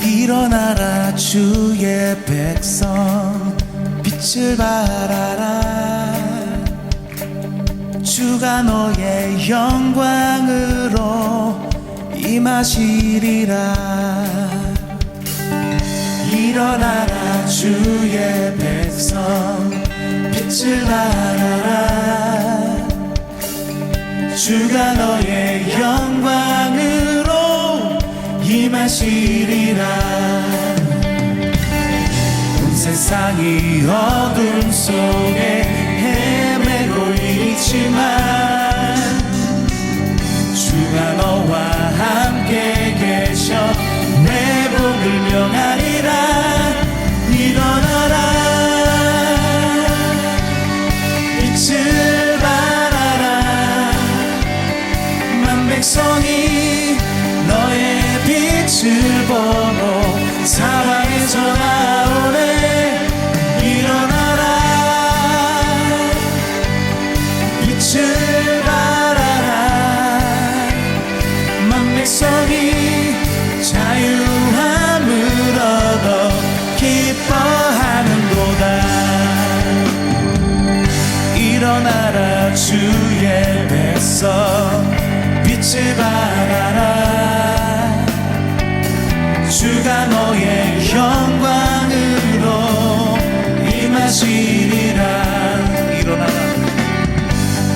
일어나라 주의 백성 빛을 발하라. 주가 너의 영광으로 임하시리라. 일어나라 주의 백성 빛을 발하라. 주가 너의 영광으로 임하시리라. 온 세상이 어둠 속에 헤매고 있지만 주가 너와 함께 계셔 회복을 명하리라. 일어나라 빛을 발하라. 만 백성이 너의 빛을 보고 사방에서 나오네. 일어나라 빛을 발하라. 만 백성이 자유함을 얻어 기뻐하는도다. 일어나라 주의 백성 빛을 발하라. 주가 너의 영광으로 임하시리라. 일어나라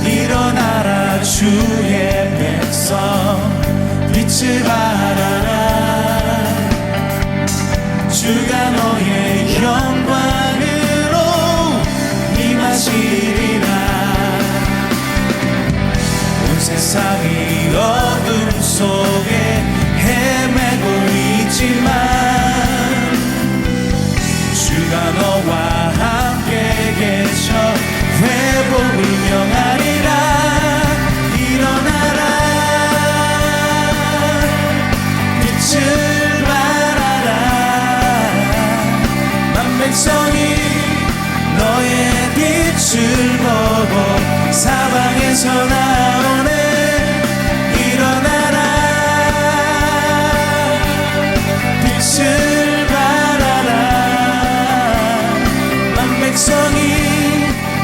일어나라 주의 백성 빛을 발하라. 주가 너의 영광으로 임하시리라. 온 세상이 어둠 속에 헤매고 있지만 주가 너와 함께 계셔 회복을 명하리라. 일어나라 빛을 발하라. 만 백성이 너의 빛을 보고 사방에서 나오네. 일어나라 빛을 발하라. 만 백성이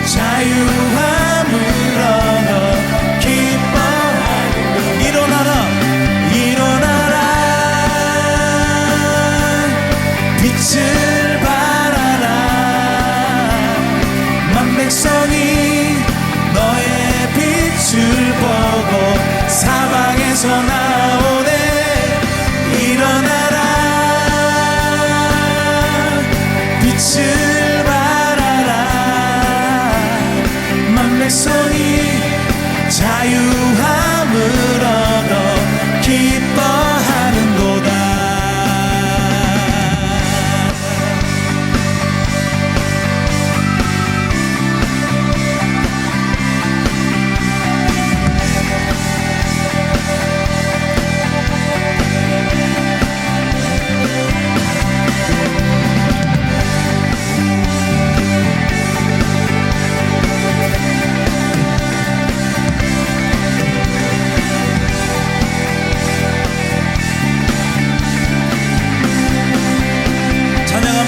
자유함을 얻어 기뻐하리라. 일어나라 일어나라 빛을 발하라. 만 백성이 너의 빛을 보고 사방에서 나오네. 일어나라 빛을 발하라. 만 백성이 자유함을 얻어 기뻐하는도다.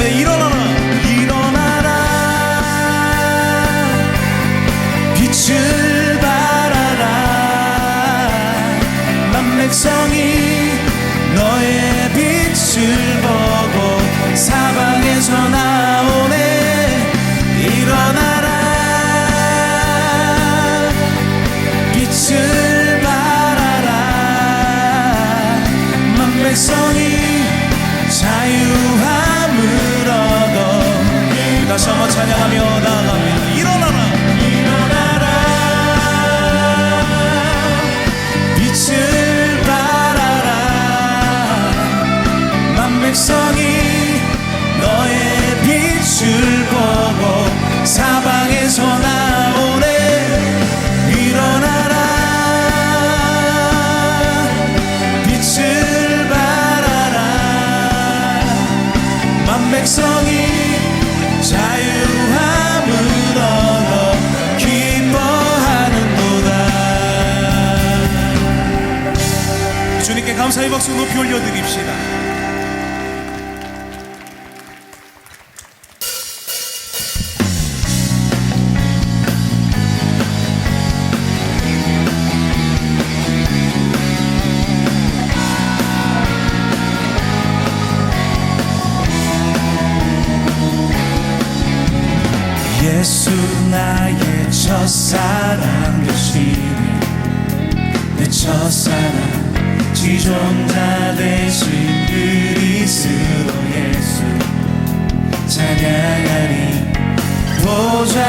일어나라 일어나라 빛을 발하라. 만 백성이 너의 빛을 보고 사방에서 나오네. 일어나라 빛을 발하라. 만 백성이 자유함을 얻어 다시 한번 찬양하며 나아갑니다. 일어나라 일어나라 빛을 발하라. 만 백성이 너의 빛 감사의 박수 높이 올려드립시다. 예수 나의 첫사랑 되시네. 내 첫사랑 지존자 되신 그리스도 예수 찬양하리. 보좌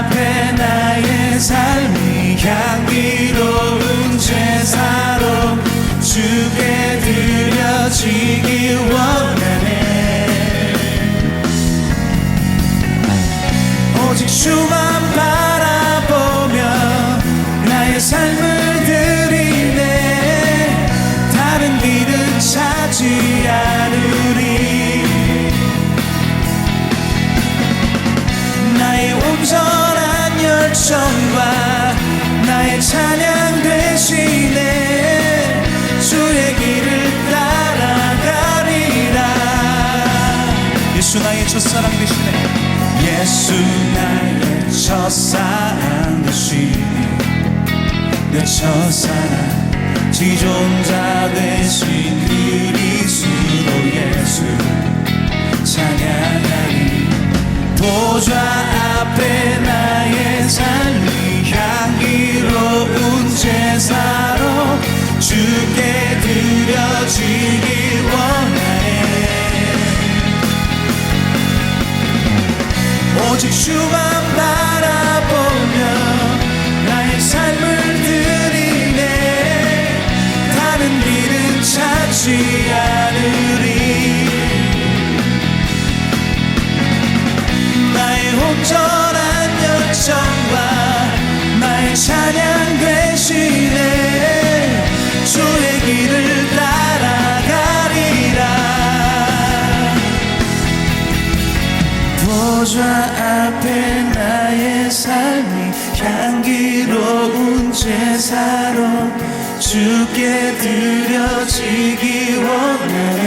앞에 나의 삶이 향기로운 제사로 주께 드려지기 원하네. 오직 주만 바라보며 나의 삶을 드리네. 다른 길은 찾지 않으리. 나의 온전한 열정과 나의 찬양 되시네. 주의 길을 따라가리라. 예수 나의 첫사랑 되시네. 예수 나의 첫사랑 되시네. 내 첫사랑 지존자 되신 그리스도 예수 찬양하리. 보좌 앞에 나의 삶이 향기로운 제사로 주께 드려지기 원하네. 오직 주만 바라보며 나의 삶을 드리네. 다른 길은 찾지 않으리. 나의 온전한 열정과 나의 찬양 되시네. 주의 길을 따라가리라. 보좌 앞에 나의 삶이 향기로운 제사로 주께 드려지기 원하네.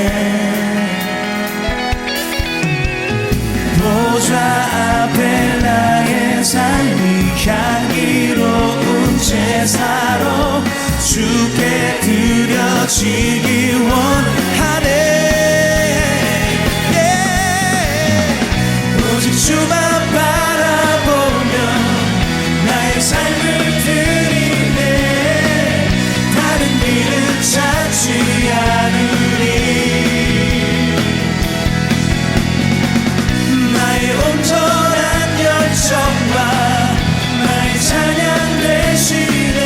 보좌 앞에 나의 삶이 향기로운 제사로 주께 드려지기 원하네. 오직 주만 바라보며 나의 삶을 드리네. 다른 길은 찾지 않으리. 나의 온전한 열정과 나의 찬양 되시네.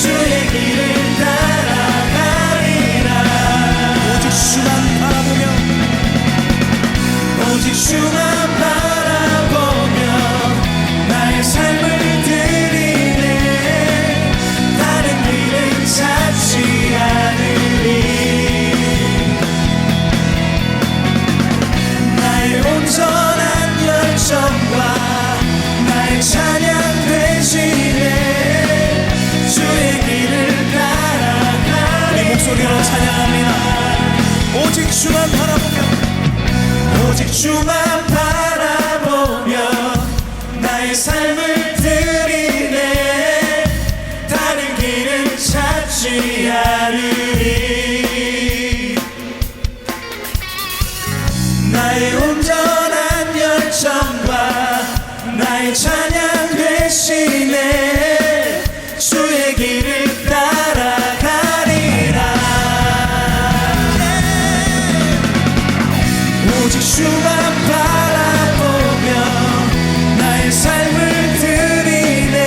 주의 길을 따라가리라. 오직 주만 바라보며 오직 주만 바라보며 나의 삶을 드리네. 다른 길은 찾지 않으리. 나의 온전한 열정과 나의 찬양 되시네. 주의 길을 따라가리. 내 목소리로 찬양합니다. 오직 주만 바라보며 오직 주만 바라보며 나의 삶을 드리네. 다른 길은 찾지 않으리. 나의 온전한 열정과 나의 찬양 되시네. 주의 길을 따라가리라. 오직 주만 바라보며 나의 삶을 드리네.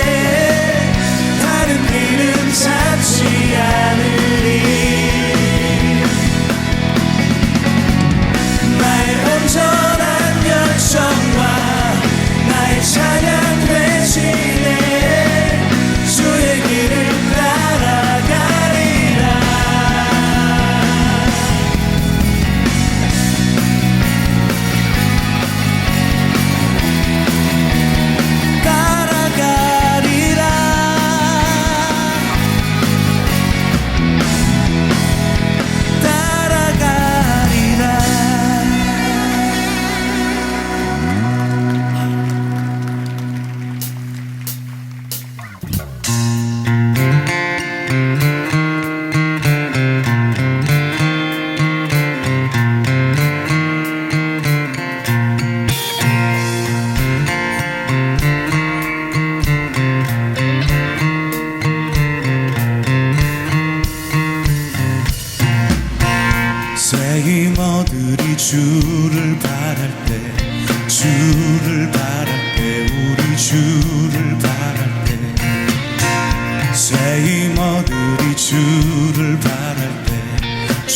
다른 길은 찾지 않으리.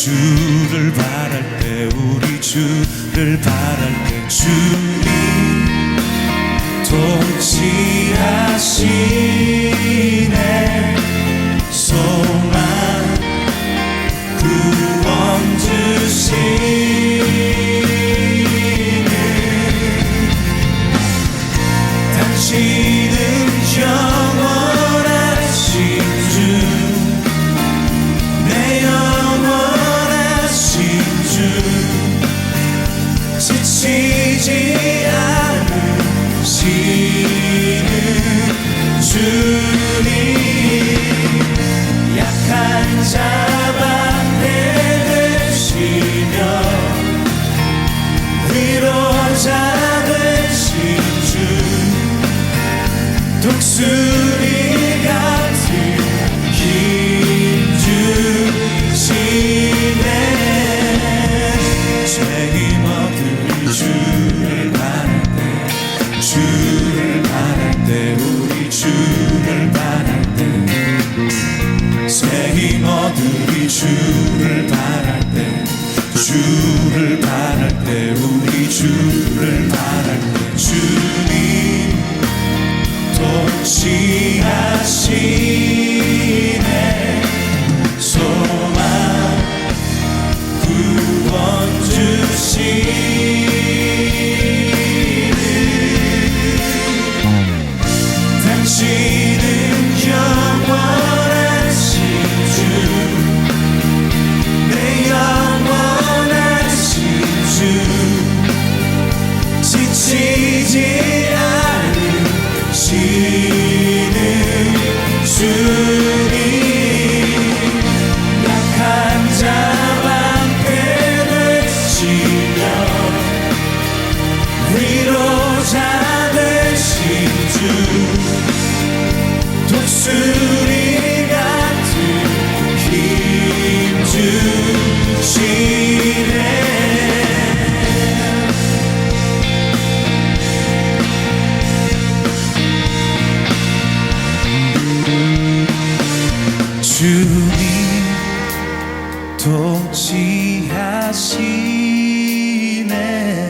주를 바랄 때 우리 주를 바랄 때 주님 통치하시네 소망 구원 주시네 당신은 영원하신 주 내 영원하신 주 지치지 않으시는 주님 약한 자 방패 되시며 위로자 되신 주 독수리 같은 힘 주시네 죄임 얻으리 주를 바랄 때 주를 바랄 때 우리 주를 바랄 때 죄임 얻으리 주를 바랄 때 주를 바랄 때 우리 주를 바랄 때 주님 통치하시네 소망 구원 주시네 당신은 영원하신 주 내 영원하신 주 지치지 않으시는 주님 약한 자 방패 되시며 위로자 되신 주 독수리 같은 힘 주시네 주님 통치하시네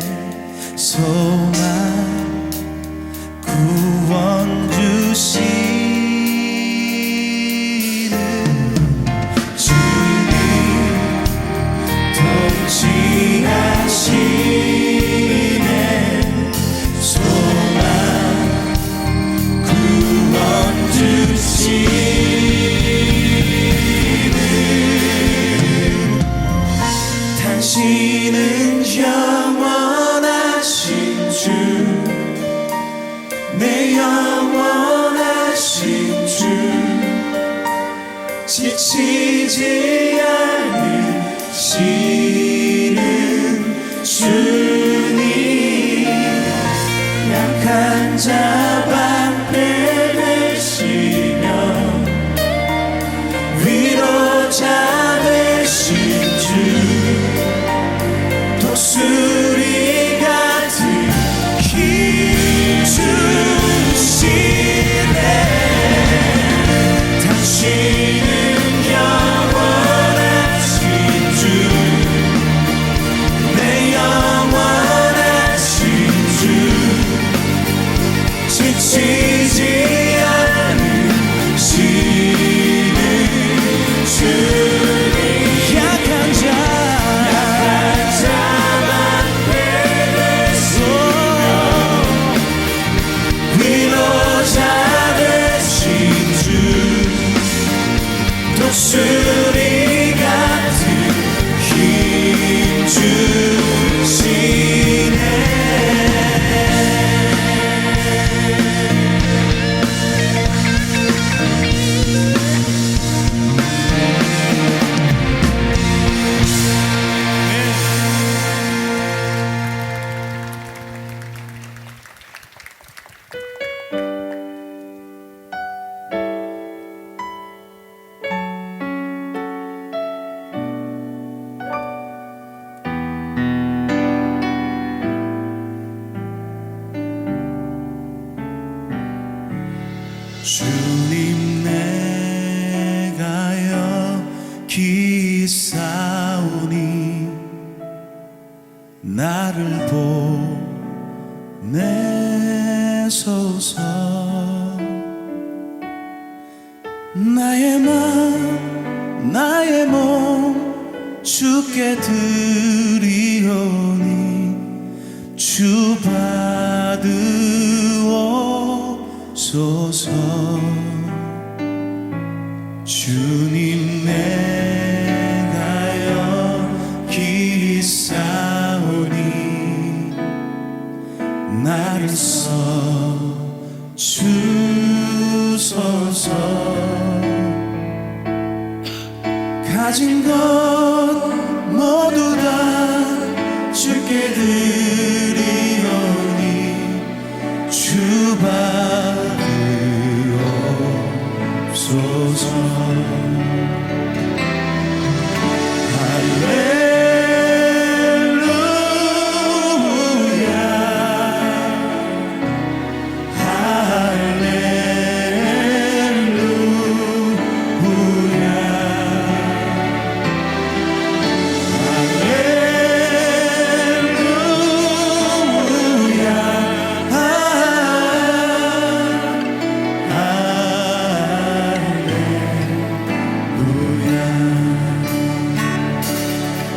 소망 구원 주시는 주님 통치하시네 소망 구원 주시네 당신은 영원하신 주 내 영원하신 주 지치지 않으시는 주님 약한 자 방패 되시며 위로자 되신 주 독수리 같은 힘 주시네 당신은 영원하신 주 내 영원하신 주 지치지 않으시는 주님 약한 자 방패 되시며 위로자 되신 주 독수리 같은 힘 주시네 주님 내가 여기 싸우 나를 보내소서. 나의 맘 나의 몸 주께 드리오니 주 받으옵소서. 주님 내가 여기 있사오니 나를 써주소서. 가진 것 모두 다 주께 드리오니 주 받으옵소서.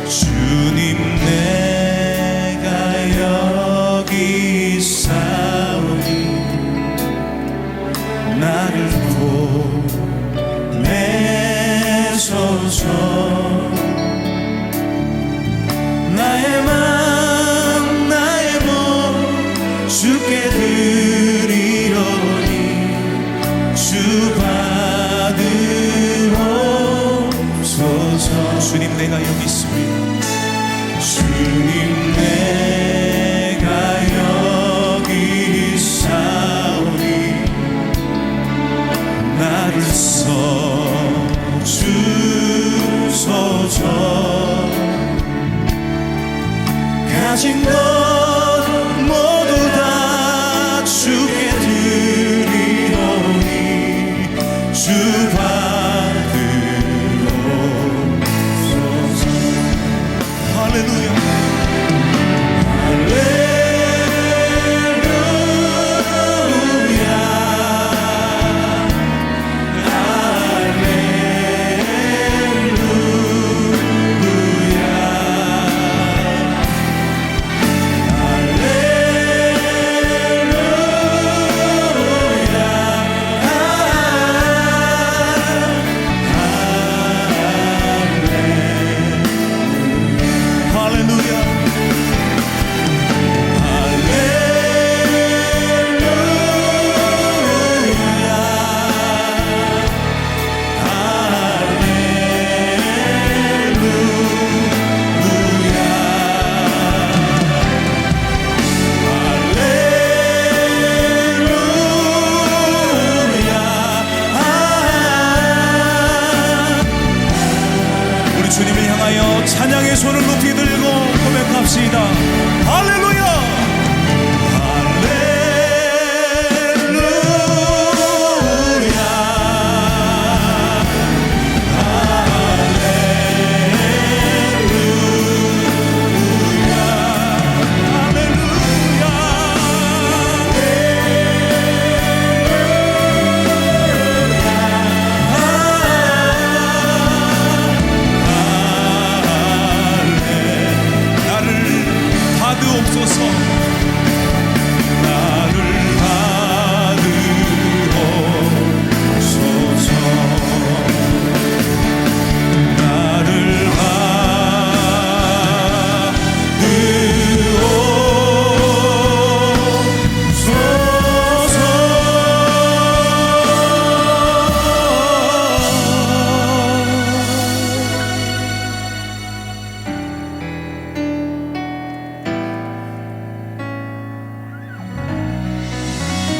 주님 내가 여기 있사오니 나를 보내소서. 나의 맘 나의 몸 주께 드리오니 주 받으옵소서. 주님 내가 여기 있습니다. 주님 내가 여기 있사오니 나를 써주소서. 가진 것 모두 다 주께 드리오니 주 받으옵소서. 할렐루야. 주님을 향하여 찬양의 손을 높이 들고 고백합시다. 할렐루야.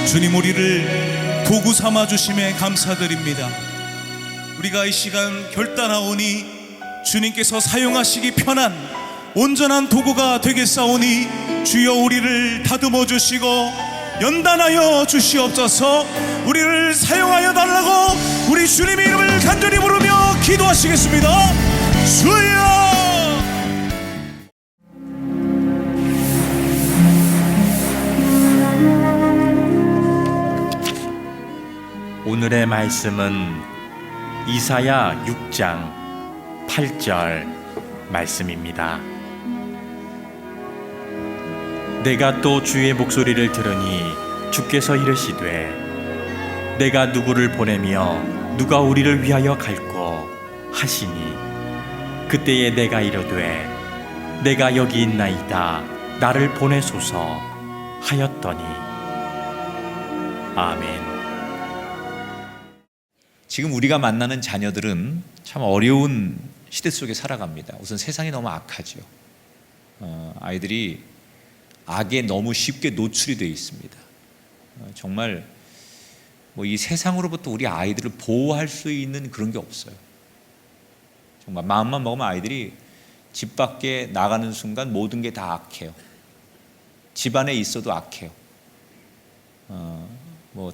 주님 우리를 도구 삼아 주심에 감사드립니다. 우리가 이 시간 결단하오니 주님께서 사용하시기 편한 온전한 도구가 되겠사오니 주여 우리를 다듬어 주시고 연단하여 주시옵소서. 우리를 사용하여 달라고 우리 주님의 이름을 간절히 부르며 기도하시겠습니다. 주여. 말씀은 이사야 6장 8절 말씀입니다. 내가 또 주의 목소리를 들으니 주께서 이르시되 내가 누구를 보내며 누가 우리를 위하여 갈꼬 하시니 그때에 내가 이르되 내가 여기 있나이다 나를 보내소서 하였더니 아멘. 지금 우리가 만나는 자녀들은 참 어려운 시대 속에 살아갑니다. 우선 세상이 너무 악하죠. 아이들이 악에 너무 쉽게 노출이 되어 있습니다. 정말 이 세상으로부터 우리 아이들을 보호할 수 있는 그런 게 없어요. 정말 마음만 먹으면 아이들이 집 밖에 나가는 순간 모든 게 다 악해요. 집 안에 있어도 악해요.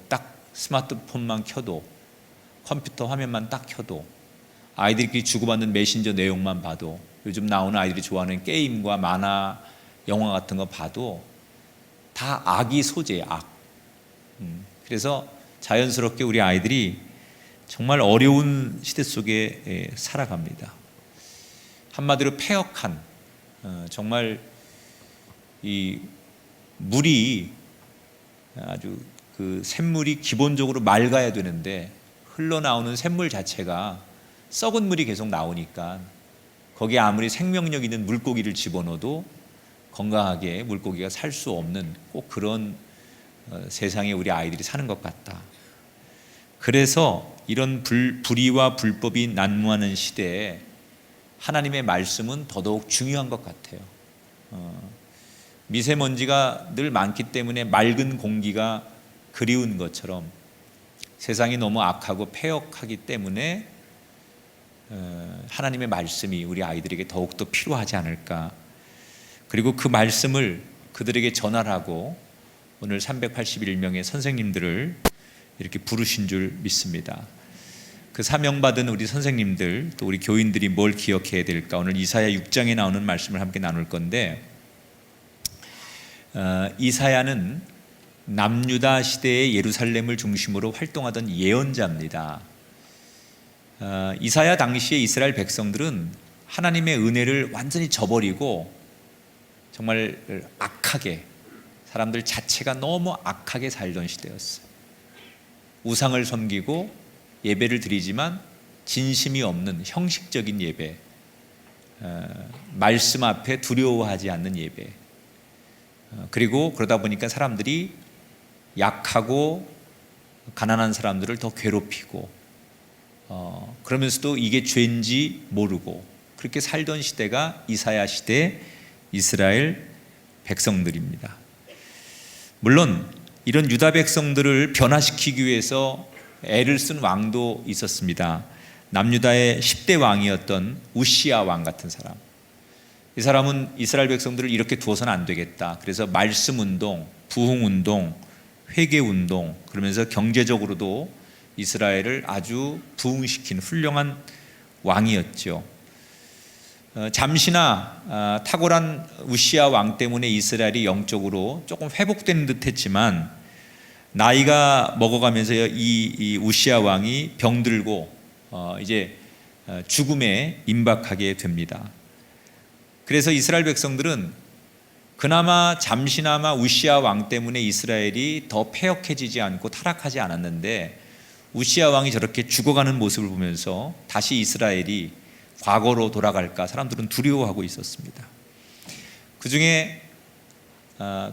딱 스마트폰만 켜도, 컴퓨터 화면만 딱 켜도, 아이들끼리 주고받는 메신저 내용만 봐도, 요즘 나오는 아이들이 좋아하는 게임과 만화, 영화 같은 거 봐도 다 악이 소재예요. 악. 그래서 자연스럽게 우리 아이들이 정말 어려운 시대 속에 살아갑니다. 한마디로 패역한, 정말 이 물이 아주 그 샘물이 기본적으로 맑아야 되는데 흘러나오는 샘물 자체가 썩은 물이 계속 나오니까 거기에 아무리 생명력 있는 물고기를 집어넣어도 건강하게 물고기가 살 수 없는 꼭 그런 세상에 우리 아이들이 사는 것 같다. 그래서 이런 불의와 불법이 난무하는 시대에 하나님의 말씀은 더더욱 중요한 것 같아요. 미세먼지가 늘 많기 때문에 맑은 공기가 그리운 것처럼 세상이 너무 악하고 패역하기 때문에 하나님의 말씀이 우리 아이들에게 더욱더 필요하지 않을까. 그리고 그 말씀을 그들에게 전하라고 오늘 381명의 선생님들을 이렇게 부르신 줄 믿습니다. 그 사명받은 우리 선생님들 또 우리 교인들이 뭘 기억해야 될까. 오늘 이사야 6장에 나오는 말씀을 함께 나눌 건데, 이사야는 남유다 시대의 예루살렘을 중심으로 활동하던 예언자입니다. 이사야 당시에 이스라엘 백성들은 하나님의 은혜를 완전히 저버리고 정말 악하게, 사람들 자체가 너무 악하게 살던 시대였어요. 우상을 섬기고 예배를 드리지만 진심이 없는 형식적인 예배, 말씀 앞에 두려워하지 않는 예배, 그리고 그러다 보니까 사람들이 약하고 가난한 사람들을 더 괴롭히고, 그러면서도 이게 죄인지 모르고 그렇게 살던 시대가 이사야 시대 이스라엘 백성들입니다. 물론 이런 유다 백성들을 변화시키기 위해서 애를 쓴 왕도 있었습니다. 남유다의 10대 왕이었던 우시야 왕 같은 사람. 이 사람은 이스라엘 백성들을 이렇게 두어서는 안 되겠다. 그래서 말씀운동, 부흥운동, 회개운동, 그러면서 경제적으로도 이스라엘을 아주 부흥시킨 훌륭한 왕이었죠. 잠시나 탁월한 우시야 왕 때문에 이스라엘이 영적으로 조금 회복되는 듯 했지만, 나이가 먹어가면서 이 우시야 왕이 병들고 이제 죽음에 임박하게 됩니다. 그래서 이스라엘 백성들은 그나마 잠시나마 우시야 왕 때문에 이스라엘이 더 패역해지지 않고 타락하지 않았는데, 우시야 왕이 저렇게 죽어가는 모습을 보면서 다시 이스라엘이 과거로 돌아갈까 사람들은 두려워하고 있었습니다. 그 중에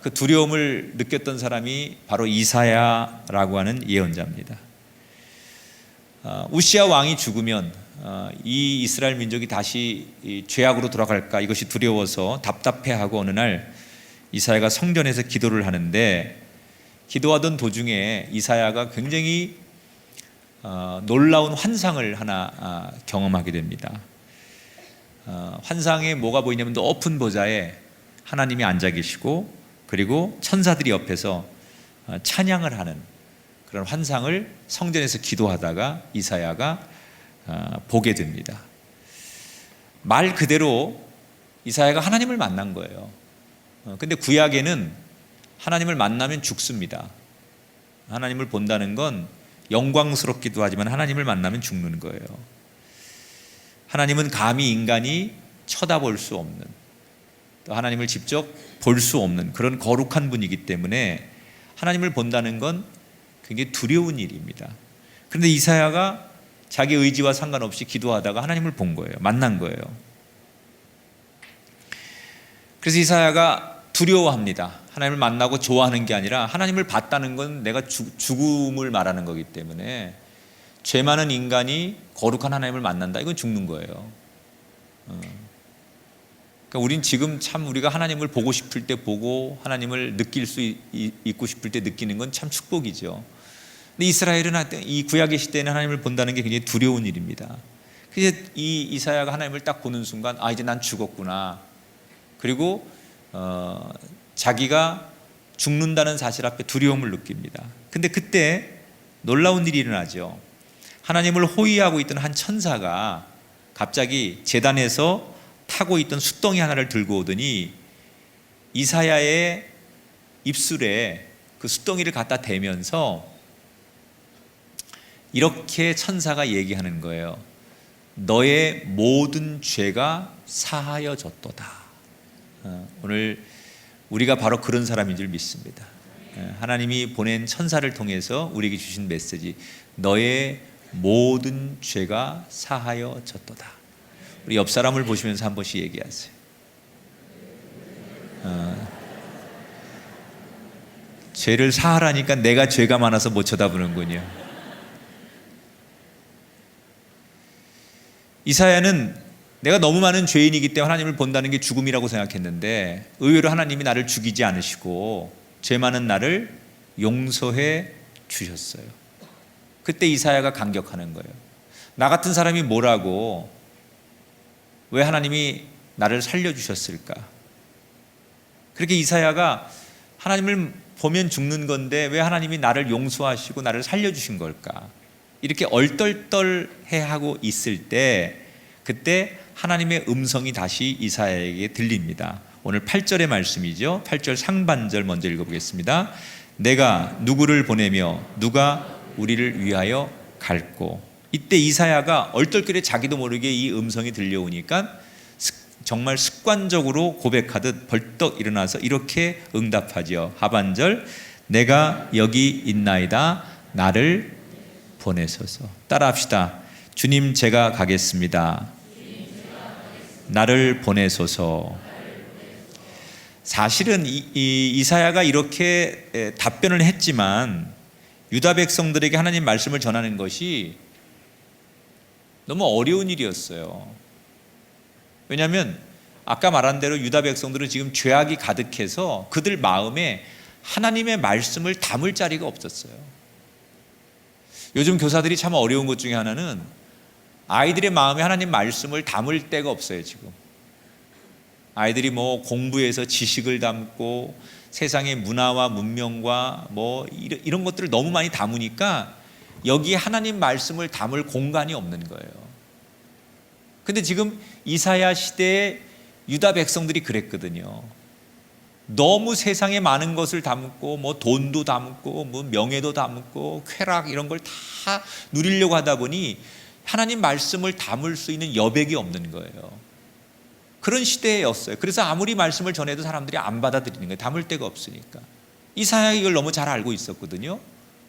그 두려움을 느꼈던 사람이 바로 이사야라고 하는 예언자입니다. 우시야 왕이 죽으면 이 이스라엘 민족이 다시 죄악으로 돌아갈까, 이것이 두려워서 답답해하고 어느 날 이사야가 성전에서 기도를 하는데, 기도하던 도중에 이사야가 굉장히 놀라운 환상을 하나 경험하게 됩니다. 환상에 뭐가 보이냐면 높은 보좌에 하나님이 앉아 계시고, 그리고 천사들이 옆에서 찬양을 하는 그런 환상을 성전에서 기도하다가 이사야가 보게 됩니다. 말 그대로 이사야가 하나님을 만난 거예요. 근데 구약에는 하나님을 만나면 죽습니다. 하나님을 본다는 건 영광스럽기도 하지만 하나님을 만나면 죽는 거예요. 하나님은 감히 인간이 쳐다볼 수 없는, 또 하나님을 직접 볼 수 없는 그런 거룩한 분이기 때문에 하나님을 본다는 건 굉장히 두려운 일입니다. 그런데 이사야가 자기 의지와 상관없이 기도하다가 하나님을 본 거예요. 만난 거예요. 그래서 이사야가 두려워합니다. 하나님을 만나고 좋아하는 게 아니라 하나님을 봤다는 건 내가 죽음을 말하는 거기 때문에 죄 많은 인간이 거룩한 하나님을 만난다, 이건 죽는 거예요. 그러니까 우린 지금 참 우리가 하나님을 보고 싶을 때 보고 하나님을 느낄 수 있고 싶을 때 느끼는 건 참 축복이죠. 근데 이스라엘은 이 구약의 시대에는 하나님을 본다는 게 굉장히 두려운 일입니다. 그래서 이 이사야가 하나님을 딱 보는 순간 이제 난 죽었구나. 그리고 자기가 죽는다는 사실 앞에 두려움을 느낍니다. 근데 그때 놀라운 일이 일어나죠. 하나님을 호위하고 있던 한 천사가 갑자기 제단에서 타고 있던 숫덩이 하나를 들고 오더니 이사야의 입술에 그 숫덩이를 갖다 대면서 이렇게 천사가 얘기하는 거예요. 너의 모든 죄가 사하여졌도다. 오늘 우리가 바로 그런 사람인 줄 믿습니다. 하나님이 보낸 천사를 통해서 우리에게 주신 메시지, 너의 모든 죄가 사하여졌도다. 우리 옆 사람을 보시면서 한 번씩 얘기하세요. 죄를 사하라니까 내가 죄가 많아서 못 쳐다보는군요. 이사야는 내가 너무 많은 죄인이기 때문에 하나님을 본다는 게 죽음이라고 생각했는데 의외로 하나님이 나를 죽이지 않으시고 죄 많은 나를 용서해 주셨어요. 그때 이사야가 감격하는 거예요. 나 같은 사람이 뭐라고, 왜 하나님이 나를 살려주셨을까? 그렇게 이사야가 하나님을 보면 죽는 건데 왜 하나님이 나를 용서하시고 나를 살려주신 걸까? 이렇게 얼떨떨해하고 있을 때 그때 하나님의 음성이 다시 이사야에게 들립니다. 오늘 8절의 말씀이죠. 8절 상반절 먼저 읽어보겠습니다. 내가 누구를 보내며 누가 우리를 위하여 갈꼬. 이때 이사야가 얼떨결에 자기도 모르게 이 음성이 들려오니까 정말 습관적으로 고백하듯 벌떡 일어나서 이렇게 응답하죠. 하반절, 내가 여기 있나이다. 나를 보내소서. 따라합시다. 주님, 제가 가겠습니다. 나를 보내소서. 사실은 이사야가 이렇게 답변을 했지만 유다 백성들에게 하나님 말씀을 전하는 것이 너무 어려운 일이었어요. 왜냐하면 아까 말한 대로 유다 백성들은 지금 죄악이 가득해서 그들 마음에 하나님의 말씀을 담을 자리가 없었어요. 요즘 교사들이 참 어려운 것 중에 하나는 아이들의 마음에 하나님 말씀을 담을 데가 없어요. 지금 아이들이 뭐 공부해서 지식을 담고 세상의 문화와 문명과 뭐 이런 것들을 너무 많이 담으니까 여기에 하나님 말씀을 담을 공간이 없는 거예요. 근데 지금 이사야 시대의 유다 백성들이 그랬거든요. 너무 세상에 많은 것을 담고 뭐 돈도 담고 뭐 명예도 담고 쾌락 이런 걸 다 누리려고 하다 보니 하나님 말씀을 담을 수 있는 여백이 없는 거예요. 그런 시대였어요. 그래서 아무리 말씀을 전해도 사람들이 안 받아들이는 거예요. 담을 데가 없으니까. 이사야가 이걸 너무 잘 알고 있었거든요.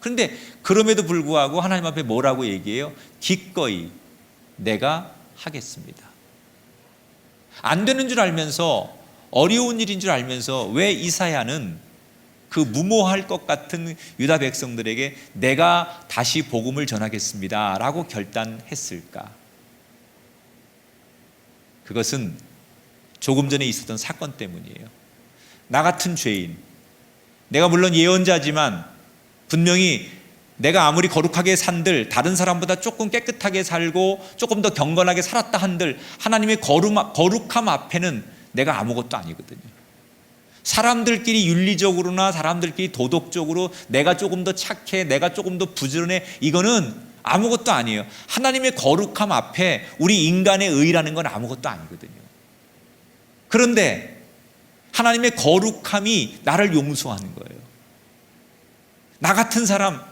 그런데 그럼에도 불구하고 하나님 앞에 뭐라고 얘기해요? 기꺼이 내가 하겠습니다. 안 되는 줄 알면서, 어려운 일인 줄 알면서 왜 이사야는 그 무모할 것 같은 유다 백성들에게 내가 다시 복음을 전하겠습니다 라고 결단했을까? 그것은 조금 전에 있었던 사건 때문이에요. 나 같은 죄인, 내가 물론 예언자지만 분명히 내가 아무리 거룩하게 산들, 다른 사람보다 조금 깨끗하게 살고 조금 더 경건하게 살았다 한들 하나님의 거룩함 앞에는 내가 아무것도 아니거든요. 사람들끼리 윤리적으로나 사람들끼리 도덕적으로 내가 조금 더 착해, 내가 조금 더 부지런해, 이거는 아무것도 아니에요. 하나님의 거룩함 앞에 우리 인간의 의라는 건 아무것도 아니거든요. 그런데 하나님의 거룩함이 나를 용서하는 거예요. 나 같은 사람,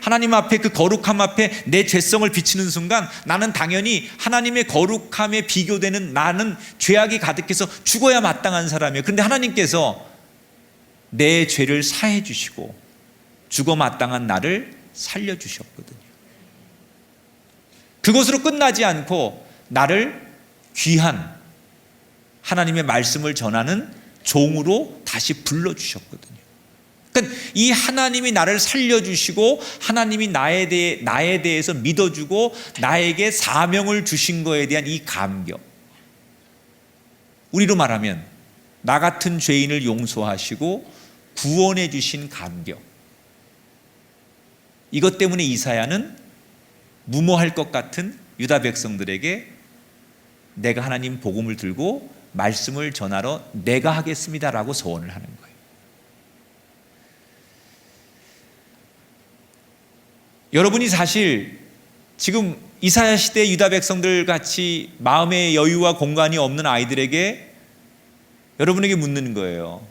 하나님 앞에, 그 거룩함 앞에 내 죄성을 비치는 순간 나는 당연히 하나님의 거룩함에 비교되는, 나는 죄악이 가득해서 죽어야 마땅한 사람이에요. 그런데 하나님께서 내 죄를 사해 주시고 죽어 마땅한 나를 살려 주셨거든요. 그것으로 끝나지 않고 나를 귀한 하나님의 말씀을 전하는 종으로 다시 불러 주셨거든요. 그러니까 이 하나님이 나를 살려주시고 하나님이 나에 대해서 믿어주고 나에게 사명을 주신 거에 대한 이 감격, 우리로 말하면 나 같은 죄인을 용서하시고 구원해 주신 감격, 이것 때문에 이사야는 무모할 것 같은 유다 백성들에게 내가 하나님 복음을 들고 말씀을 전하러 내가 하겠습니다라고 소원을 하는 거예요. 여러분이 사실 지금 이사야 시대 유다 백성들 같이 마음의 여유와 공간이 없는 아이들에게 여러분에게 묻는 거예요.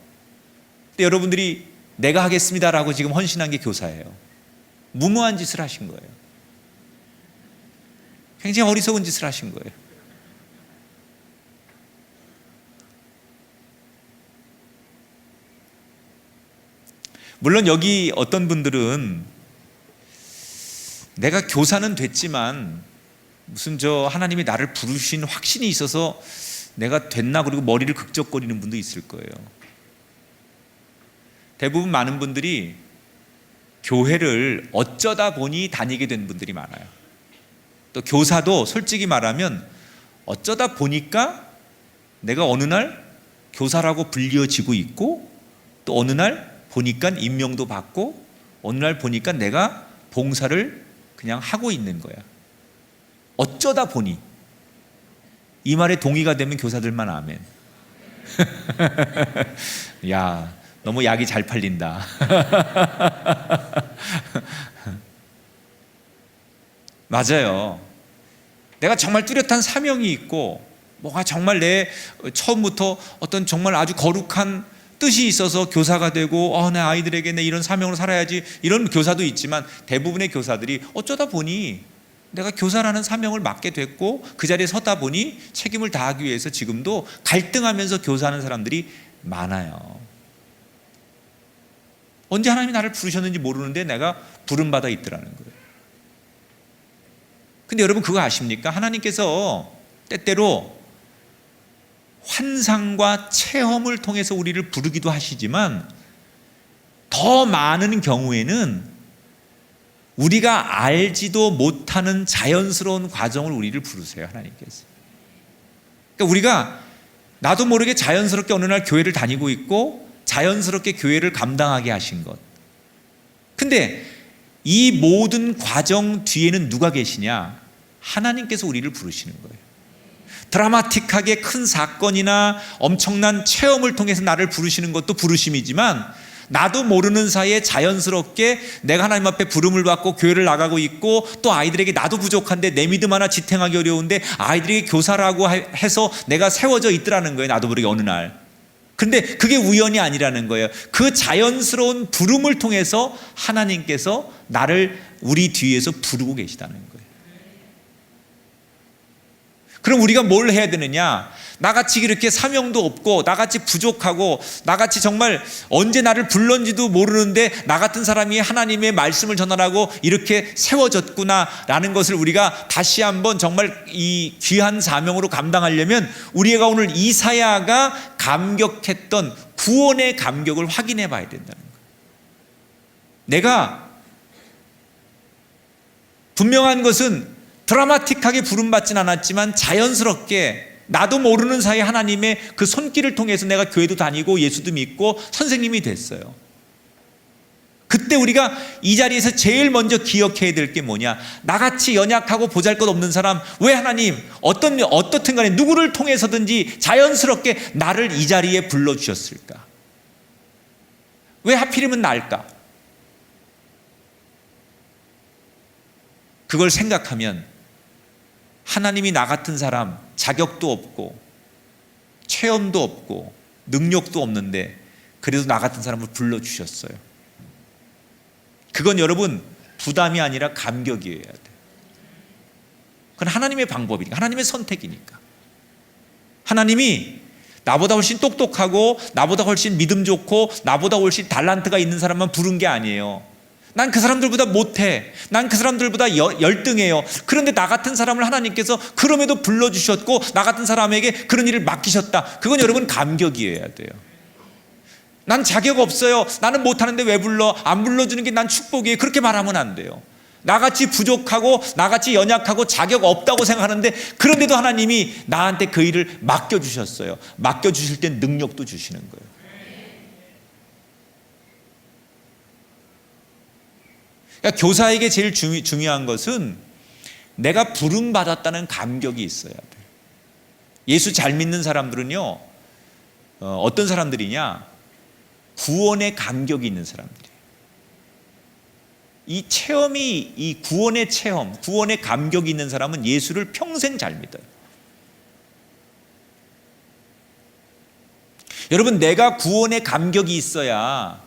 근데 여러분들이 내가 하겠습니다라고 지금 헌신한 게 교사예요. 무모한 짓을 하신 거예요. 굉장히 어리석은 짓을 하신 거예요. 물론 여기 어떤 분들은 내가 교사는 됐지만 무슨 하나님이 나를 부르신 확신이 있어서 내가 됐나, 그리고 머리를 극적거리는 분도 있을 거예요. 대부분 많은 분들이 교회를 어쩌다 보니 다니게 된 분들이 많아요. 또 교사도 솔직히 말하면 어쩌다 보니까 내가 어느 날 교사라고 불려지고 있고, 또 어느 날 보니까 임명도 받고, 어느 날 보니까 내가 봉사를 그냥 하고 있는 거야. 어쩌다 보니. 이 말에 동의가 되면 교사들만 아멘. 야, 너무 약이 잘 팔린다. 맞아요. 내가 정말 뚜렷한 사명이 있고, 뭐가 정말 내 처음부터 어떤 정말 아주 거룩한 뜻이 있어서 교사가 되고, 내 아이들에게 내 이런 사명으로 살아야지, 이런 교사도 있지만 대부분의 교사들이 어쩌다 보니 내가 교사라는 사명을 맡게 됐고 그 자리에 서다 보니 책임을 다하기 위해서 지금도 갈등하면서 교사하는 사람들이 많아요. 언제 하나님이 나를 부르셨는지 모르는데 내가 부름받아 있더라는 거예요. 근데 여러분 그거 아십니까? 하나님께서 때때로 환상과 체험을 통해서 우리를 부르기도 하시지만 더 많은 경우에는 우리가 알지도 못하는 자연스러운 과정을 우리를 부르세요, 하나님께서. 그러니까 우리가 나도 모르게 자연스럽게 어느 날 교회를 다니고 있고 자연스럽게 교회를 감당하게 하신 것. 근데 이 모든 과정 뒤에는 누가 계시냐? 하나님께서 우리를 부르시는 거예요. 드라마틱하게 큰 사건이나 엄청난 체험을 통해서 나를 부르시는 것도 부르심이지만, 나도 모르는 사이에 자연스럽게 내가 하나님 앞에 부름을 받고 교회를 나가고 있고, 또 아이들에게 나도 부족한데 내 믿음 하나 지탱하기 어려운데 아이들에게 교사라고 해서 내가 세워져 있더라는 거예요, 나도 모르게 어느 날. 근데 그게 우연이 아니라는 거예요. 그 자연스러운 부름을 통해서 하나님께서 나를 우리 뒤에서 부르고 계시다는 거예요. 그럼 우리가 뭘 해야 되느냐? 나같이 이렇게 사명도 없고 나같이 부족하고 나같이 정말 언제 나를 불렀는지도 모르는데 나 같은 사람이 하나님의 말씀을 전하라고 이렇게 세워졌구나 라는 것을 우리가 다시 한번 정말 이 귀한 사명으로 감당하려면, 우리가 오늘 이사야가 감격했던 구원의 감격을 확인해 봐야 된다는 거예요. 내가 분명한 것은 드라마틱하게 부름받진 않았지만 자연스럽게 나도 모르는 사이에 하나님의 그 손길을 통해서 내가 교회도 다니고 예수도 믿고 선생님이 됐어요. 그때 우리가 이 자리에서 제일 먼저 기억해야 될 게 뭐냐? 나같이 연약하고 보잘것없는 사람, 왜 하나님 어떻든 간에 누구를 통해서든지 자연스럽게 나를 이 자리에 불러주셨을까? 왜 하필이면 날까? 그걸 생각하면 하나님이 나 같은 사람, 자격도 없고 체험도 없고 능력도 없는데 그래도 나 같은 사람을 불러주셨어요. 그건 여러분 부담이 아니라 감격이어야 돼. 그건 하나님의 방법이니까, 하나님의 선택이니까. 하나님이 나보다 훨씬 똑똑하고 나보다 훨씬 믿음 좋고 나보다 훨씬 달란트가 있는 사람만 부른 게 아니에요. 난 그 사람들보다 못해. 난 그 사람들보다 열등해요. 그런데 나 같은 사람을 하나님께서 그럼에도 불러주셨고 나 같은 사람에게 그런 일을 맡기셨다. 그건 여러분 감격이어야 돼요. 난 자격 없어요. 나는 못하는데 왜 불러? 안 불러주는 게 난 축복이에요. 그렇게 말하면 안 돼요. 나같이 부족하고 나같이 연약하고 자격 없다고 생각하는데 그런데도 하나님이 나한테 그 일을 맡겨주셨어요. 맡겨주실 땐 능력도 주시는 거예요. 그러니까 교사에게 제일 중요한 것은 내가 부름받았다는 감격이 있어야 돼. 예수 잘 믿는 사람들은요, 어떤 사람들이냐? 구원의 감격이 있는 사람들이에요. 이 체험이, 이 구원의 체험, 구원의 감격이 있는 사람은 예수를 평생 잘 믿어요. 여러분, 내가 구원의 감격이 있어야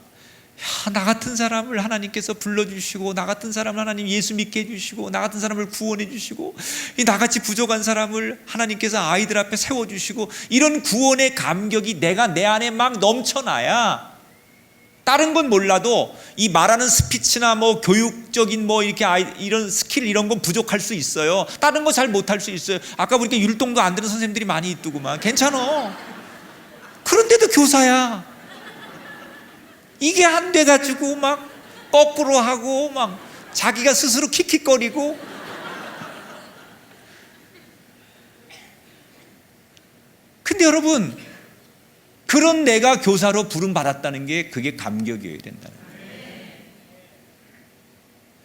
나 같은 사람을 하나님께서 불러주시고 나 같은 사람을 하나님 예수 믿게 해주시고 나 같은 사람을 구원해 주시고 이 나같이 부족한 사람을 하나님께서 아이들 앞에 세워주시고 이런 구원의 감격이 내가 내 안에 막 넘쳐나야 다른 건 몰라도 이 말하는 스피치나 뭐 교육적인 뭐 이렇게 이런 스킬 이런 건 부족할 수 있어요. 다른 거 잘 못할 수 있어요. 아까 보니까 율동도 안 되는 선생님들이 많이 있더구만. 괜찮아. 그런데도 교사야. 이게 안 돼가지고 막 거꾸로 하고 막 자기가 스스로 킥킥거리고. 근데 여러분, 그런 내가 교사로 부름받았다는 게 그게 감격이어야 된다는 거예요.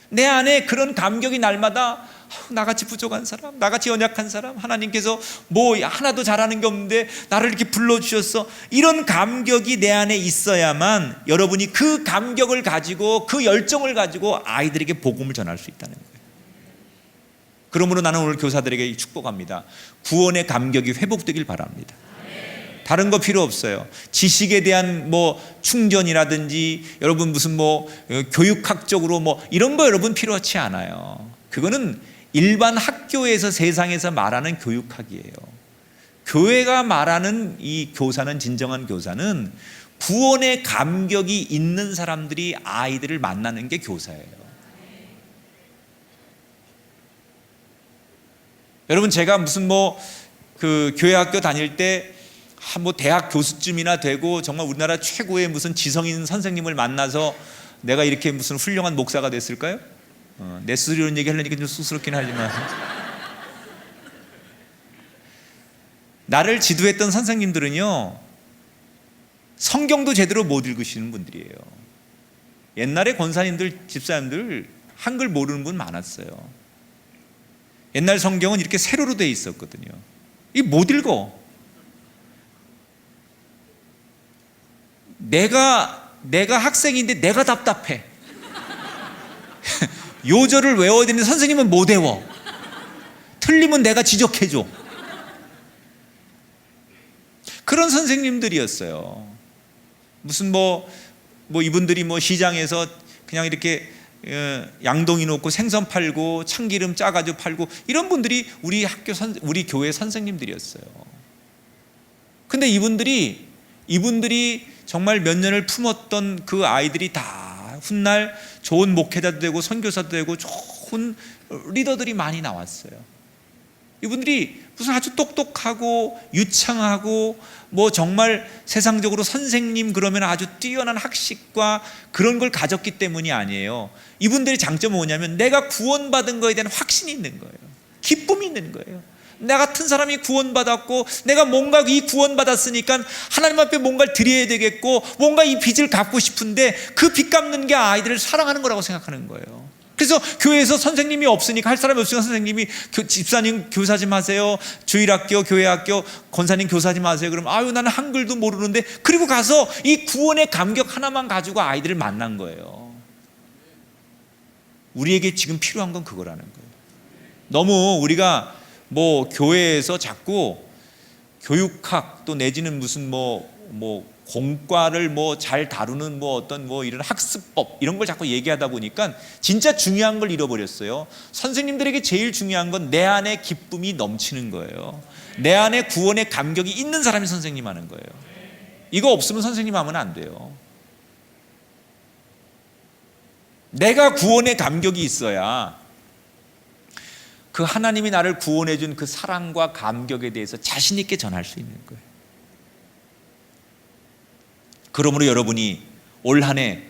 내 안에 그런 감격이 날마다 나같이 부족한 사람, 나같이 연약한 사람, 하나님께서 뭐 하나도 잘하는 게 없는데 나를 이렇게 불러주셨어. 이런 감격이 내 안에 있어야만 여러분이 그 감격을 가지고 그 열정을 가지고 아이들에게 복음을 전할 수 있다는 거예요. 그러므로 나는 오늘 교사들에게 축복합니다. 구원의 감격이 회복되길 바랍니다. 다른 거 필요 없어요. 지식에 대한 뭐 충전이라든지 여러분 무슨 뭐 교육학적으로 뭐 이런 거 여러분 필요하지 않아요. 그거는 일반 학교에서 세상에서 말하는 교육학이에요. 교회가 말하는 이 교사는, 진정한 교사는 구원의 감격이 있는 사람들이 아이들을 만나는 게 교사예요. 여러분, 제가 무슨 뭐 그 교회 학교 다닐 때 뭐 대학 교수쯤이나 되고 정말 우리나라 최고의 무슨 지성인 선생님을 만나서 내가 이렇게 무슨 훌륭한 목사가 됐을까요? 내 스스로 이런 얘기 하려니까 좀 쑥스럽긴 하지만 나를 지도했던 선생님들은요, 성경도 제대로 못 읽으시는 분들이에요. 옛날에 권사님들, 집사님들 한글 모르는 분 많았어요. 옛날 성경은 이렇게 세로로 돼 있었거든요. 이 못 읽어. 내가 학생인데 내가 답답해. 요절을 외워야 되는데 선생님은 못 외워. 틀리면 내가 지적해줘. 그런 선생님들이었어요. 무슨 뭐 이분들이 뭐 시장에서 그냥 이렇게 양동이 놓고 생선 팔고 참기름 짜가지고 팔고 이런 분들이 우리 우리 교회 선생님들이었어요. 근데 이분들이 정말 몇 년을 품었던 그 아이들이 다 훗날 좋은 목회자도 되고 선교사도 되고 좋은 리더들이 많이 나왔어요. 이분들이 무슨 아주 똑똑하고 유창하고 뭐 정말 세상적으로 선생님 그러면 아주 뛰어난 학식과 그런 걸 가졌기 때문이 아니에요. 이분들의 장점은 뭐냐면 내가 구원받은 거에 대한 확신이 있는 거예요. 기쁨이 있는 거예요. 나 같은 사람이 구원받았고 내가 뭔가 이 구원받았으니까 하나님 앞에 뭔가를 드려야 되겠고 뭔가 이 빚을 갚고 싶은데 그 빚 갚는 게 아이들을 사랑하는 거라고 생각하는 거예요. 그래서 교회에서 선생님이 없으니까 할 사람이 없으니까 선생님이 집사님 교사 좀 하세요. 주일학교, 교회학교 권사님 교사 좀 하세요. 그럼 아유 나는 한글도 모르는데, 그리고 가서 이 구원의 감격 하나만 가지고 아이들을 만난 거예요. 우리에게 지금 필요한 건 그거라는 거예요. 너무 우리가 뭐 교회에서 자꾸 교육학 또 내지는 무슨 뭐 공과를 뭐 잘 다루는 뭐 어떤 뭐 이런 학습법 이런 걸 자꾸 얘기하다 보니까 진짜 중요한 걸 잃어버렸어요. 선생님들에게 제일 중요한 건 내 안에 기쁨이 넘치는 거예요. 내 안에 구원의 감격이 있는 사람이 선생님 하는 거예요. 이거 없으면 선생님 하면 안 돼요. 내가 구원의 감격이 있어야 그 하나님이 나를 구원해 준 그 사랑과 감격에 대해서 자신 있게 전할 수 있는 거예요. 그러므로 여러분이 올 한 해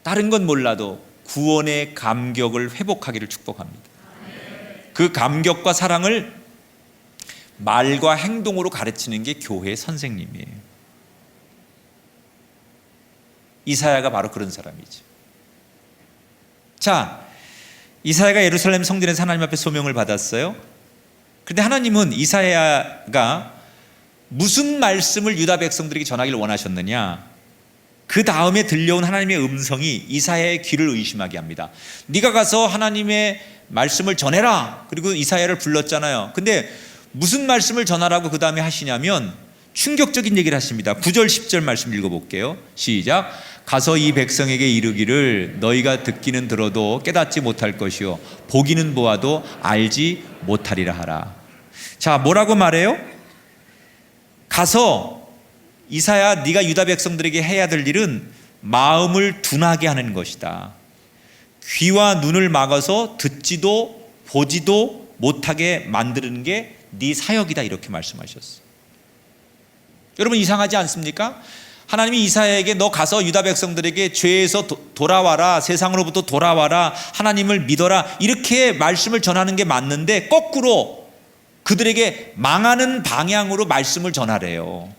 다른 건 몰라도 구원의 감격을 회복하기를 축복합니다. 그 감격과 사랑을 말과 행동으로 가르치는 게 교회 선생님이에요. 이사야가 바로 그런 사람이죠. 자, 이사야가 예루살렘 성전에서 하나님 앞에 소명을 받았어요. 그런데 하나님은 이사야가 무슨 말씀을 유다 백성들에게 전하기를 원하셨느냐? 그 다음에 들려온 하나님의 음성이 이사야의 귀를 의심하게 합니다. 네가 가서 하나님의 말씀을 전해라. 그리고 이사야를 불렀잖아요. 근데 무슨 말씀을 전하라고 그 다음에 하시냐면 충격적인 얘기를 하십니다. 9절 10절 말씀 읽어볼게요. 시작. 가서 이 백성에게 이르기를 너희가 듣기는 들어도 깨닫지 못할 것이요 보기는 보아도 알지 못하리라 하라. 자, 뭐라고 말해요? 가서 이사야 네가 유다 백성들에게 해야 될 일은 마음을 둔하게 하는 것이다. 귀와 눈을 막아서 듣지도 보지도 못하게 만드는 게 네 사역이다 이렇게 말씀하셨어요. 여러분 이상하지 않습니까? 하나님이 이사야에게 너 가서 유다 백성들에게 죄에서 돌아와라, 세상으로부터 돌아와라, 하나님을 믿어라 이렇게 말씀을 전하는 게 맞는데 거꾸로 그들에게 망하는 방향으로 말씀을 전하래요.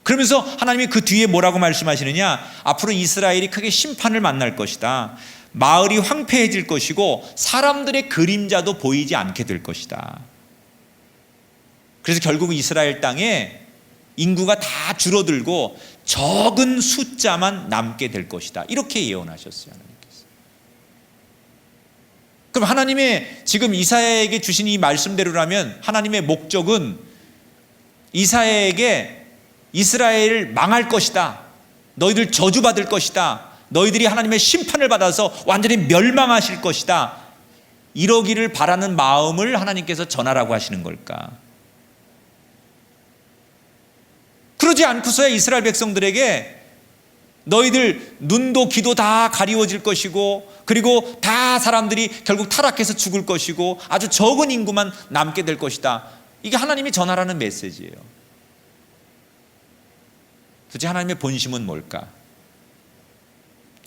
그러면서 하나님이 그 뒤에 뭐라고 말씀하시느냐? 앞으로 이스라엘이 크게 심판을 만날 것이다. 마을이 황폐해질 것이고 사람들의 그림자도 보이지 않게 될 것이다. 그래서 결국 이스라엘 땅에 인구가 다 줄어들고 적은 숫자만 남게 될 것이다. 이렇게 예언하셨어요. 하나님께서. 그럼 하나님의 지금 이사야에게 주신 이 말씀대로라면 하나님의 목적은 이사야에게 이스라엘을 망할 것이다. 너희들 저주받을 것이다. 너희들이 하나님의 심판을 받아서 완전히 멸망하실 것이다. 이러기를 바라는 마음을 하나님께서 전하라고 하시는 걸까? 그러지 않고서야 이스라엘 백성들에게 너희들 눈도 귀도 다 가리워질 것이고 그리고 다 사람들이 결국 타락해서 죽을 것이고 아주 적은 인구만 남게 될 것이다. 이게 하나님이 전하라는 메시지예요. 도대체 하나님의 본심은 뭘까?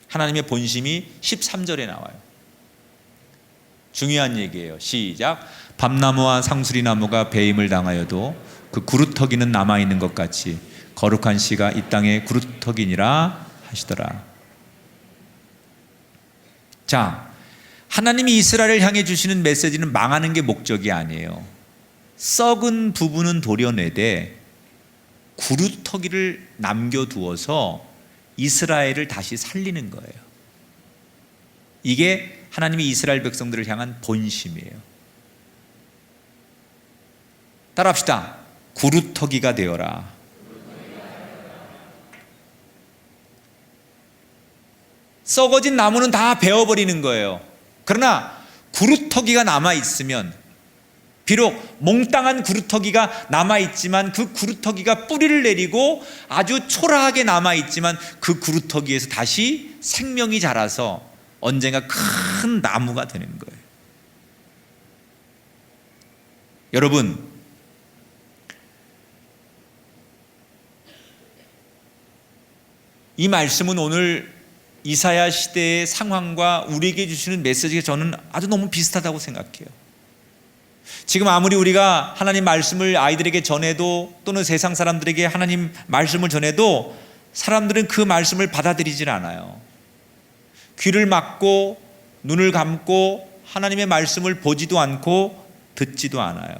하나님의 본심이 13절에 나와요. 중요한 얘기예요. 시작. 밤나무와 상수리나무가 배임을 당하여도 그 구루터기는 남아있는 것 같이 거룩한 씨가 이 땅에 구루터기니라 하시더라. 자, 하나님이 이스라엘을 향해 주시는 메시지는 망하는 게 목적이 아니에요. 썩은 부분은 도려내되 구루터기를 남겨두어서 이스라엘을 다시 살리는 거예요. 이게 하나님이 이스라엘 백성들을 향한 본심이에요. 따라합시다. 구루터기가 되어라. 썩어진 나무는 다 베어버리는 거예요. 그러나 구루터기가 남아있으면 비록 몽땅한 구루터기가 남아있지만 그 구루터기가 뿌리를 내리고 아주 초라하게 남아있지만 그 구루터기에서 다시 생명이 자라서 언젠가 큰 나무가 되는 거예요. 여러분, 이 말씀은 오늘 이사야 시대의 상황과 우리에게 주시는 메시지가 저는 아주 너무 비슷하다고 생각해요. 지금 아무리 우리가 하나님 말씀을 아이들에게 전해도 또는 세상 사람들에게 하나님 말씀을 전해도 사람들은 그 말씀을 받아들이질 않아요. 귀를 막고 눈을 감고 하나님의 말씀을 보지도 않고 듣지도 않아요.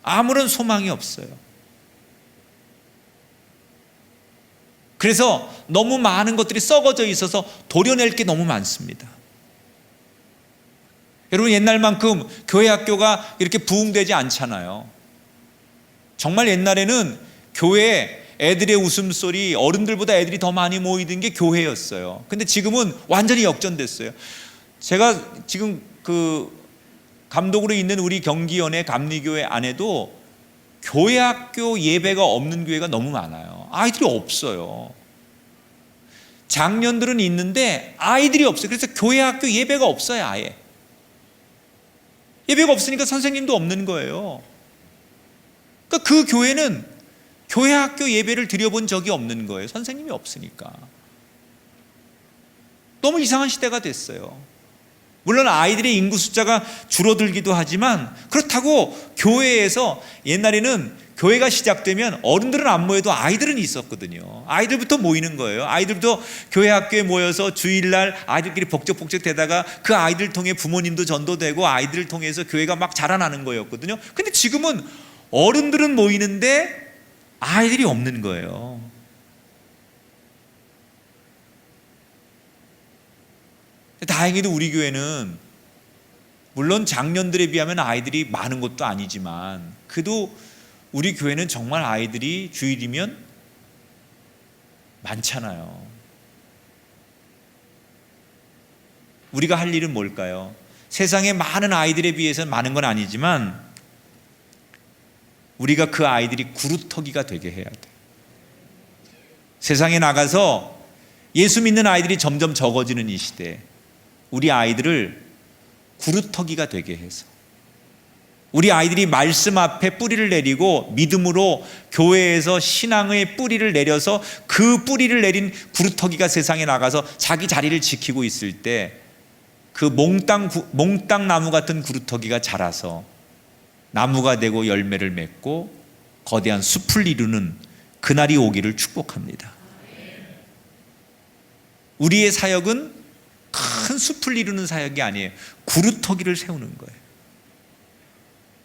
아무런 소망이 없어요. 그래서 너무 많은 것들이 썩어져 있어서 도려낼 게 너무 많습니다. 여러분, 옛날만큼 교회 학교가 이렇게 부흥되지 않잖아요. 정말 옛날에는 교회 애들의 웃음소리, 어른들보다 애들이 더 많이 모이던 게 교회였어요. 근데 지금은 완전히 역전됐어요. 제가 지금 그 감독으로 있는 우리 경기연의 감리교회 안에도 교회학교 예배가 없는 교회가 너무 많아요. 아이들이 없어요. 장년들은 있는데 아이들이 없어요. 그래서 교회학교 예배가 없어요. 아예 예배가 없으니까 선생님도 없는 거예요. 그러니까 그 교회는 교회학교 예배를 드려본 적이 없는 거예요. 선생님이 없으니까. 너무 이상한 시대가 됐어요. 물론 아이들의 인구 숫자가 줄어들기도 하지만 그렇다고 교회에서 옛날에는 교회가 시작되면 어른들은 안 모여도 아이들은 있었거든요. 아이들부터 모이는 거예요. 아이들부터 교회 학교에 모여서 주일날 아이들끼리 복적복적 되다가 그 아이들 통해 부모님도 전도되고 아이들을 통해서 교회가 막 자라나는 거였거든요. 근데 지금은 어른들은 모이는데 아이들이 없는 거예요. 다행히도 우리 교회는 물론 작년들에 비하면 아이들이 많은 것도 아니지만 그래도 우리 교회는 정말 아이들이 주일이면 많잖아요. 우리가 할 일은 뭘까요? 세상에 많은 아이들에 비해서는 많은 건 아니지만 우리가 그 아이들이 구루터기가 되게 해야 돼. 세상에 나가서 예수 믿는 아이들이 점점 적어지는 이 시대에 우리 아이들을 구루터기가 되게 해서 우리 아이들이 말씀 앞에 뿌리를 내리고 믿음으로 교회에서 신앙의 뿌리를 내려서 그 뿌리를 내린 구루터기가 세상에 나가서 자기 자리를 지키고 있을 때 그 몽땅 나무 같은 구루터기가 자라서 나무가 되고 열매를 맺고 거대한 숲을 이루는 그날이 오기를 축복합니다. 우리의 사역은 큰 숲을 이루는 사역이 아니에요. 구루터기를 세우는 거예요.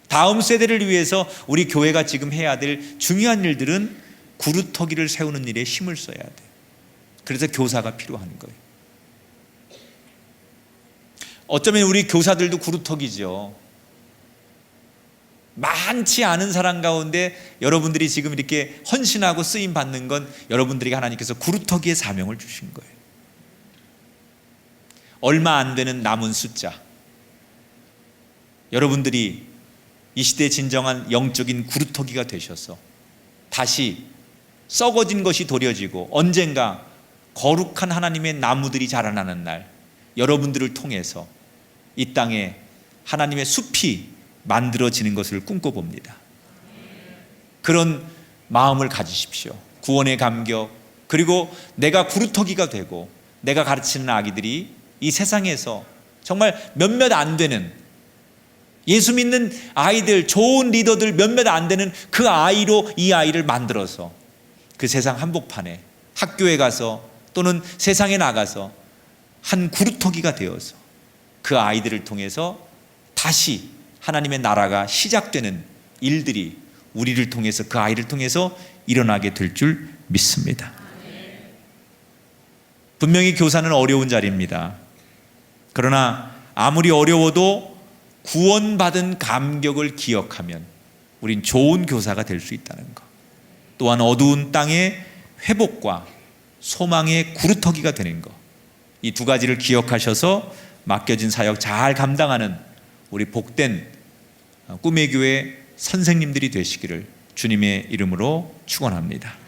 다음 세대를 위해서 우리 교회가 지금 해야 될 중요한 일들은 구루터기를 세우는 일에 힘을 써야 돼요. 그래서 교사가 필요한 거예요. 어쩌면 우리 교사들도 구루터기죠. 많지 않은 사람 가운데 여러분들이 지금 이렇게 헌신하고 쓰임 받는 건 여러분들에게 하나님께서 구루터기의 사명을 주신 거예요. 얼마 안 되는 남은 숫자, 여러분들이 이 시대의 진정한 영적인 구루터기가 되셔서 다시 썩어진 것이 도려지고 언젠가 거룩한 하나님의 나무들이 자라나는 날 여러분들을 통해서 이 땅에 하나님의 숲이 만들어지는 것을 꿈꿔봅니다. 그런 마음을 가지십시오. 구원의 감격, 그리고 내가 구루터기가 되고 내가 가르치는 아기들이 이 세상에서 정말 몇몇 안 되는 예수 믿는 아이들, 좋은 리더들 몇몇 안 되는 그 아이로 이 아이를 만들어서 그 세상 한복판에 학교에 가서 또는 세상에 나가서 한 구루터기가 되어서 그 아이들을 통해서 다시 하나님의 나라가 시작되는 일들이 우리를 통해서 그 아이를 통해서 일어나게 될 줄 믿습니다. 분명히 교사는 어려운 자리입니다. 그러나 아무리 어려워도 구원받은 감격을 기억하면 우린 좋은 교사가 될 수 있다는 것. 또한 어두운 땅의 회복과 소망의 구루터기가 되는 것. 이 두 가지를 기억하셔서 맡겨진 사역 잘 감당하는 우리 복된 꿈의 교회 선생님들이 되시기를 주님의 이름으로 축원합니다.